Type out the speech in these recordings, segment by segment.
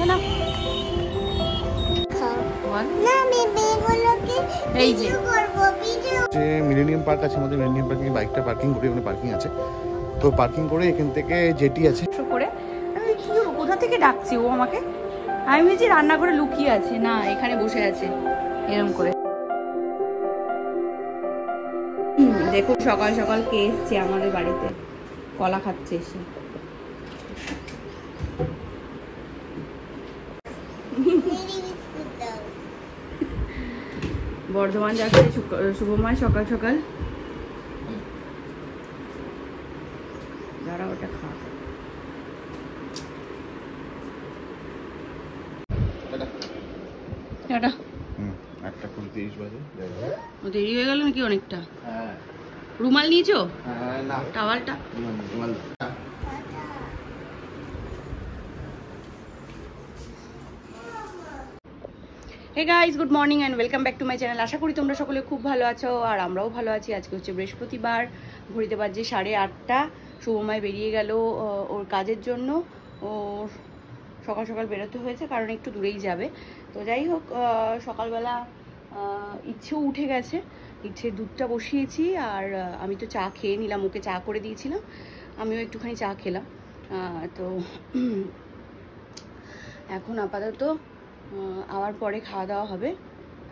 না এই যে মিলেনিয়াম পার্ক আছে আমাদের। মিলেনিয়াম পার্কে বাইকটা পার্কিং করি, ওখানে পার্কিং আছে। তো পার্কিং করে এখান থেকে জেটি আছে করে আমি কি কোথা থেকে ডাকছি ও আমাকে। আমি ভেবেছি রান্নাঘরে লুকিয়ে আছে, না এখানে বসে আছে এরকম করে। দেখো সকাল সকাল কে এসছে আমাদের বাড়িতে, কলা খাচ্ছে এসে। বর্ধমান যাচ্ছে শুভময় সকাল সকাল। যারা ওটা খা দেরি হয়ে গেল নাকি অনেকটা? রুমাল নিয়েছো? টাওয়ালটা hey guys, good morning and welcome back to my channel. আশা করি তোমরা সকলে খুব ভালো আছো আর আমরাও ভালো আছি। আজকে হচ্ছে বৃহস্পতিবার, ঘড়িতে বাজে 8:30। শুভময় বেরিয়ে গেল ওর কাজের জন্য। ও সকাল সকাল বেরোতে হয়েছে কারণ একটু দূরেই যাবে। তো যাই হোক, সকালবেলা ইচ্ছেও উঠে গেছে, ইচ্ছের দুধটা বসিয়েছি আর আমি তো চা খেয়ে নিলাম, ওকে চা করে দিয়েছিলাম, আমিও একটুখানি চা খেলাম। তো এখন আপাতত আবার পরে খাওয়া দাওয়া হবে।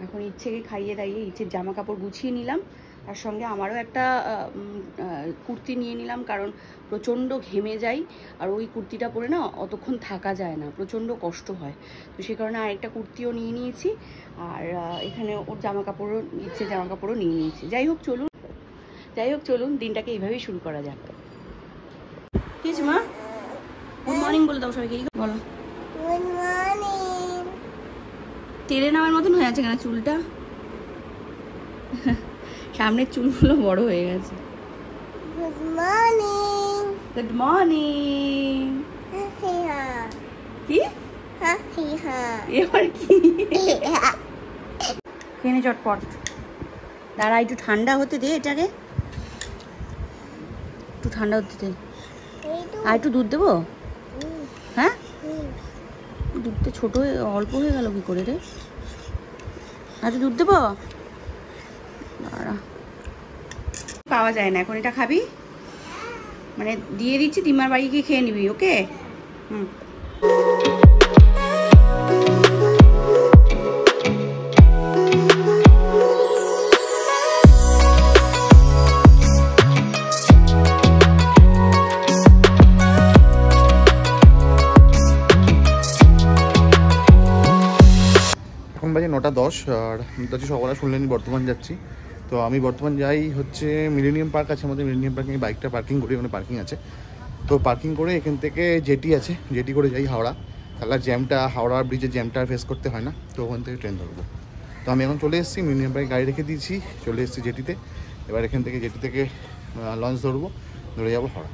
এখন ইচ্ছেকে খাইয়ে দাইয়ে ইচ্ছের জামা কাপড় গুছিয়ে নিলাম, তার সঙ্গে আমারও একটা কুর্তি নিয়ে নিলাম কারণ প্রচণ্ড ঘেমে যাই আর ওই কুর্তিটা পরে না অতক্ষণ থাকা যায় না, প্রচণ্ড কষ্ট হয়। তো সে কারণে আরেকটা কুর্তিও নিয়ে নিয়েছি আর এখানে ওর জামা কাপড়ও ইচ্ছের জামা কাপড়ও নিয়ে নিয়েছি। যাই হোক চলুন দিনটাকে এইভাবেই শুরু করা যাক। ঠিক আছে মা, গুড মর্নিং বলে দাও সবাইকে। বলো গুড মর্নিং। টেনে নেওয়ার মতন হয়ে আছে কেন চুলটা? সামনের চুলগুলো বড় হয়ে গেছে। Good morning. Good morning. কি এবার কি খেয়ে চটপট। দাঁড়া একটু ঠান্ডা হতে দে, এটাকে একটু ঠান্ডা হতে দে। আর একটু দুধ দেবো? হ্যাঁ, দুধটা ছোট অল্প হয়ে গেল কি করে রে? আর দুধ দেবো? পাওয়া যায় না এখন। এটা খাবি মানে দিয়ে দিচ্ছি, দিমার বাড়ি গিয়ে খেয়ে নিবি। ওকে হুম। এখন বাজে 9:10 আর যাচ্ছি সকালে শুনলেন বর্ধমান যাচ্ছি। তো আমি বর্তমান যাই হচ্ছে মিলেনিয়াম পার্ক আছে আমাদের। মিলেনিয়াম পার্কে বাইকটা পার্কিং করি, ওখানে পার্কিং আছে। তো পার্কিং করে এখান থেকে জেটি আছে, জেটি করে যাই হাওড়া। তাহলে জ্যামটা, হাওড়া ব্রিজের জ্যামটা ফেস করতে হয় না, তো ওখান থেকে ট্রেন ধরবো। তো আমি এখন চলে এসেছি মিলেনিয়াম পার্কে, গাড়ি রেখে দিয়েছি, চলে এসেছি জেটিতে। এবার এখান থেকে জেটি থেকে লঞ্চ ধরবো, ধরে যাবো হাওড়া।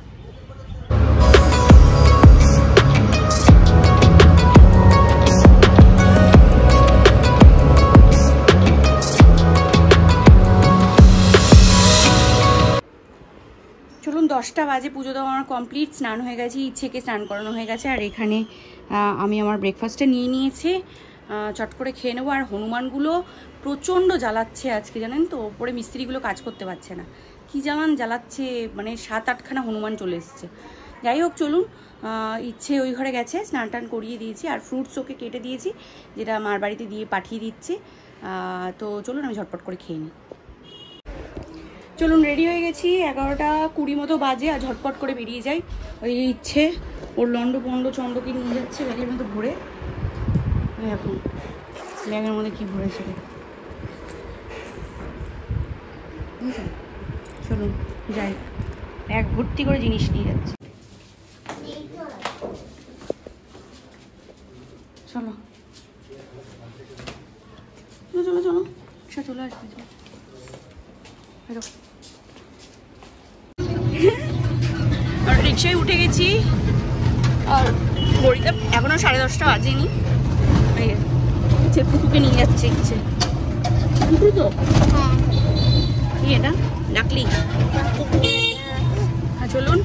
চলুন 10টা বাজে, পুজো দেওয়া আমার কমপ্লিট, স্নান হয়ে গেছে, ইচ্ছেকে স্নান করানো হয়ে গেছে আর এখানে আমি আমার ব্রেকফাস্টটা নিয়ে নিয়েছি, চট করে খেয়ে নেবো। আর হনুমানগুলো প্রচণ্ড জ্বালাচ্ছে আজকে, জানেন তো, ওপরে মিস্ত্রিগুলো কাজ করতে পারছে না, কি যেমন জ্বালাচ্ছে, মানে 7-8খানা হনুমান চলে এসছে। যাই হোক চলুন, ইচ্ছে ওই ঘরে গেছে, স্নান টান করিয়ে দিয়েছি আর ফ্রুটস ওকে কেটে দিয়েছি, যেটা মার বাড়িতে দিয়ে পাঠিয়ে দিচ্ছে। তো চলুন আমি ঝটপট করে খেয়ে নিই। চলুন রেডি হয়ে গেছি, 11:20 মতো বাজে আর ঝটপট করে বেরিয়ে যাই। ওই ইচ্ছে ওর লন্ড পন্ড চন্ডকে নিয়ে যাচ্ছে ব্যাগের মধ্যে ভরে। এখন ব্যাগের মধ্যে কি ভরেছে, চলুন যাই, ব্যাগ ভর্তি করে জিনিস নিয়ে যাচ্ছে। চলো চলো চলো চলে আসবে। আর রিক্সায় উঠে গেছি আর ঘড়িতে এখনো 10:30 বাজেনি। ইচ্ছে পুকুকে নিয়ে যাচ্ছে, ইচ্ছে পুকুর তো কি এটা ডাকলি? হ্যাঁ চলুন।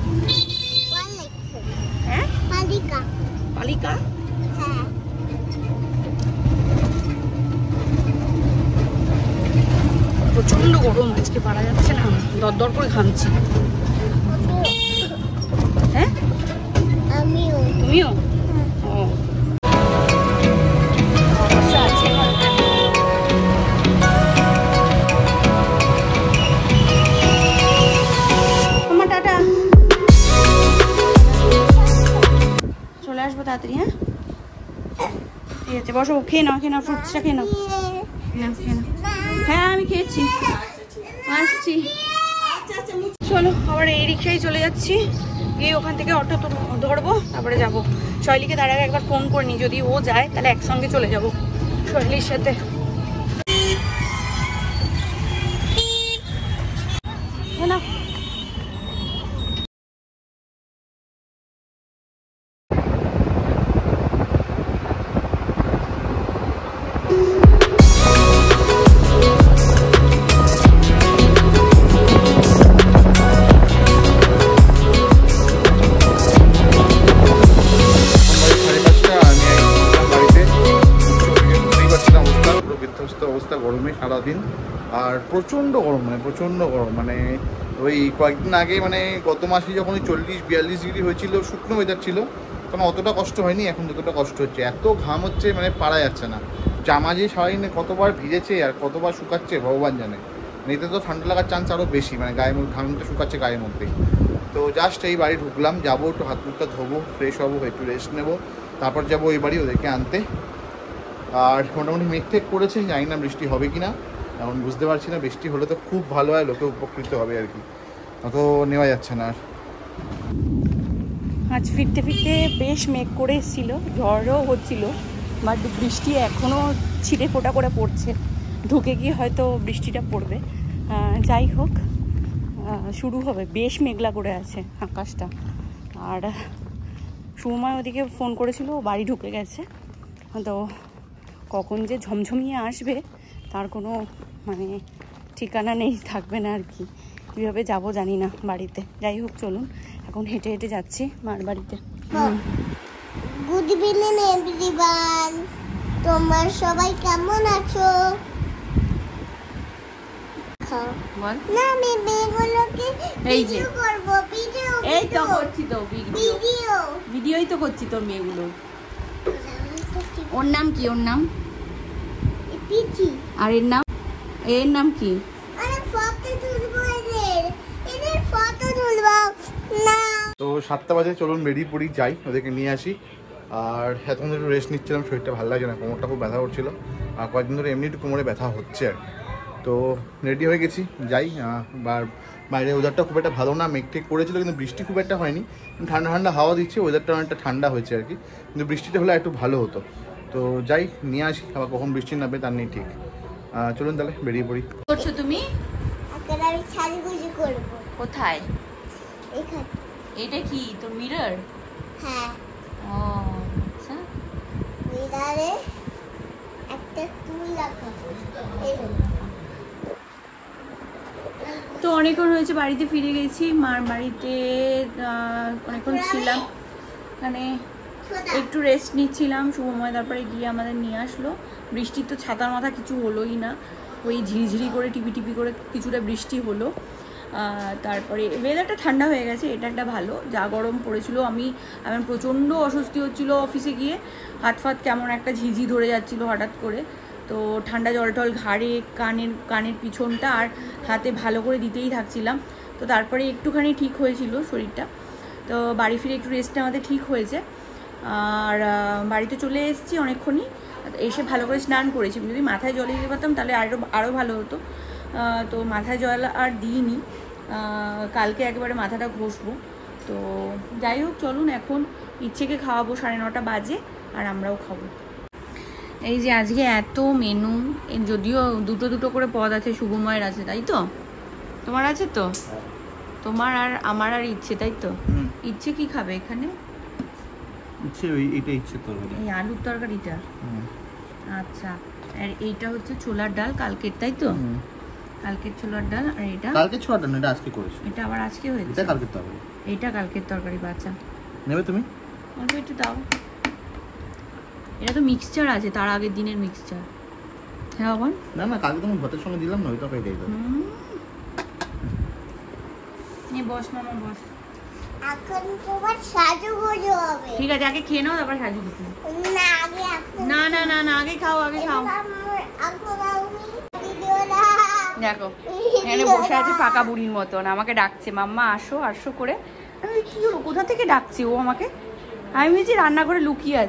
হ্যাঁ পালিকা, পালিকা গরম আজকে, পারা যাচ্ছে না, দরদর করে ঘামছি। হ্যাঁ তুমিও? ও টাটা, চলে আসবো তাড়াতাড়ি। হ্যাঁ ঠিক আছে, বসো, খেয়ে নাও, খেয়ে নাও, ফ্রুটসটা খেয়ে নাও। হ্যাঁ আমি খেয়েছি, আসছি। চলো আবার এই রিক্সায় চলে যাচ্ছি, গিয়ে ওখান থেকে অটো ধরবো, তারপরে যাবো। শৈলীকে তার আগে একবার ফোন করে নি, যদি ও যায় তাহলে একসঙ্গে চলে যাবো শৈলীর সাথে। না অবস্থা গরমে সারাদিন, আর প্রচণ্ড গরম, মানে প্রচণ্ড গরম, মানে ওই কয়েকদিন আগে মানে গত মাসে যখন 40-42 ডিগ্রি হয়েছিল, শুকনো ওয়েদার ছিল, তখন অতটা কষ্ট হয়নি, এখন যতটা কষ্ট হচ্ছে, এত ঘাম হচ্ছে, মানে পারা যাচ্ছে না। জামা যে সারাদিনে কতবার ভিজেছে আর কতবার শুকাচ্ছে ভগবান জানে। এতে তো ঠান্ডা লাগার চান্স আরও বেশি, মানে গায়ের মধ্যে ঘামটা শুকাচ্ছে গায়ের মধ্যেই। তো জাস্ট এই বাড়ি ঢুকলাম, যাবো একটু হাত মুখটা ধোবো, ফ্রেশ হবো, একটু রেস্ট নেবো, তারপর যাবো ওই বাড়ি ওদেরকে আনতে। আর মোটামুটি মেঘ করেছে, জানি না বৃষ্টি হবে কি না, এখন বুঝতে পারছি না। বৃষ্টি হলে তো খুব ভালো হয়, লোকে উপকৃত হবে আর কি, অত নেওয়া যাচ্ছে না আর। আজ ফিরতে ফিরতে বেশ মেঘ করে এসেছিলো, ঝড়ও হচ্ছিল, বাট বৃষ্টি এখনও ছিটে ফোটা করে পড়ছে, ঢুকে গিয়ে হয়তো বৃষ্টিটা পড়বে। যাই হোক, শুরু হবে, বেশ মেঘলা করে আছে আকাশটা। আর সুময় ওদিকে ফোন করেছিল, বাড়ি ঢুকে গেছে, তো কখন যে ঝমঝমিয়ে আসবে তার কোনো মানে ঠিকানা নেই, থাকবে না আর কি। কীভাবে যাবো জানি না বাড়িতে। যাই হোক চলুন, এখন হেঁটে হেঁটে যাচ্ছি মার বাড়িতে। গুড ইভিনিং এভরিওয়ান, তোমরা সবাই কেমন আছো? বল না আমি বেগুলোকে এই যে করব, ভিডিও এই তো করছি, তো ভিডিওই তো করছি তোর মেয়েগুলো। ওর নাম কি? ওর নাম পিচি। আর এর নাম কি? আরে ফটো তুলবো, এদের ফটো তুলবো না। তো 7টা বাজে, চলুন বেরিয়ে পড়ি, যাই ওদেরকে নিয়ে আসি। আর এতক্ষণ একটু রেস্ট নিচ্ছিলাম, শরীরটা ভালো লাগছে না, কোমরটা খুব ব্যথা করছিলো, আর কয়েকদিন ধরে এমনি একটু কোমরে ব্যথা হচ্ছে আর কি। তো রেডি হয়ে গেছি, যাই। বাইরে ওয়েদারটা খুব একটা ভালো না, মেঘ করেছিল কিন্তু বৃষ্টি খুব একটা হয়নি, ঠান্ডা ঠান্ডা হাওয়া দিচ্ছে, ওয়েদারটা অনেকটা ঠান্ডা হয়েছে আর কি, কিন্তু বৃষ্টিটা হলে একটু ভালো হতো। তো যাই, নিয়ে আসি, আবার কখন বৃষ্টি নামবে তার নেই ঠিক। চলুন তাহলে বেরিয়ে পড়ি। করছো তুমি? এখন আমি সাজুগুজু করবো। কোথায়? এখানে। এটা কি তোর মিরর? হ্যাঁ, ও আচ্ছা, মিররে একটা ফুল লাগাবো। তো অনেকক্ষণ হয়েছে বাড়িতে ফিরে গেছি, মার বাড়িতে অনেকক্ষণ ছিলাম, মানে একটু রেস্ট নিচ্ছিলাম। শুভময় তারপরে গিয়ে আমাদের নিয়ে আসলো। বৃষ্টির তো ছাতার মাথা কিছু হলোই না, ওই ঝিরিঝিরি করে টিপি টিপি করে কিছুটা বৃষ্টি হলো। তারপরে ওয়েদারটা ঠান্ডা হয়ে গেছে, এটা একটা ভালো। যা গরম পড়েছিল, আমার প্রচণ্ড অস্বস্তি হচ্ছিলো অফিসে গিয়ে, হাত ফাত কেমন একটা ঝিঝি ধরে যাচ্ছিলো হঠাৎ করে। তো ঠান্ডা জল টল ঘাড়ে, কানের পিছনটা আর হাতে ভালো করে দিতেই থাকছিলাম। তো তারপরে একটুখানি ঠিক হয়েছিল শরীরটা, তো বাড়ি ফিরে একটু রেস্ট আমাদের ঠিক হয়েছে। আর বাড়িতে চলে এসেছি অনেকক্ষণই, এসে ভালো করে স্নান করেছি। যদি মাথায় জল দিতে পারতাম তাহলে আরও ভালো হতো, তো মাথায় জল আর দিইনি, কালকে একেবারে মাথাটা ঘষবো। তো যাই হোক চলুন, এখন ইচ্ছেকে খাওয়াবো, 9:30 বাজে, আর আমরাও খাবো। এই যে আজকে এত মেনু, যদিও দুটো করে পদ আছে, শুভময়ের আছে, তাই তো? তোমার আছে তো? তোমার আর আমার আর ইচ্ছে, তাই তো? ইচ্ছে কি খাবে এখানে? ইচ্ছে এইটা ইচ্ছে তরকারি, এই আলুর তরকারিটা। আচ্ছা, আর এইটা হচ্ছে ছোলার ডাল কালকের, তাই তো? কালকের ছোলার ডাল। আর এটা কালকের ছোলার ডাল, এটা আজকে করেছি। এটা আবার আজকে হয়েছে? এটা কালকের তরকারি। এটা কালকের তরকারি। বাচ্চা নেবে তুমি? অল্প একটু দাও। এটা তো মিক্সচার আছে, তার আগের দিনের মিক্সচার। হ্যাঁ বাবা, না কালকে তুমি ভাতের সঙ্গে দিলাম না, ওই তরকারিটাই দাও। নিয়ে বস মামা বস। এখন তোমার সাজুগুজু হবে। ঠিক আছে আগে খেয়ে নাও তারপর সাজুগুজু। না আগে এখন না না না না আগে খাও আগে খাও। দেখো এখানে বসে আছে পাকা বুড়ির মতন, আমাকে ডাকছে মাম্মা আসো আসো করে। আমি কি হলো, কোথা থেকে ডাকছে ও আমাকে? আমি ভেবেছি রান্নাঘরে লুকিয়ে আছে।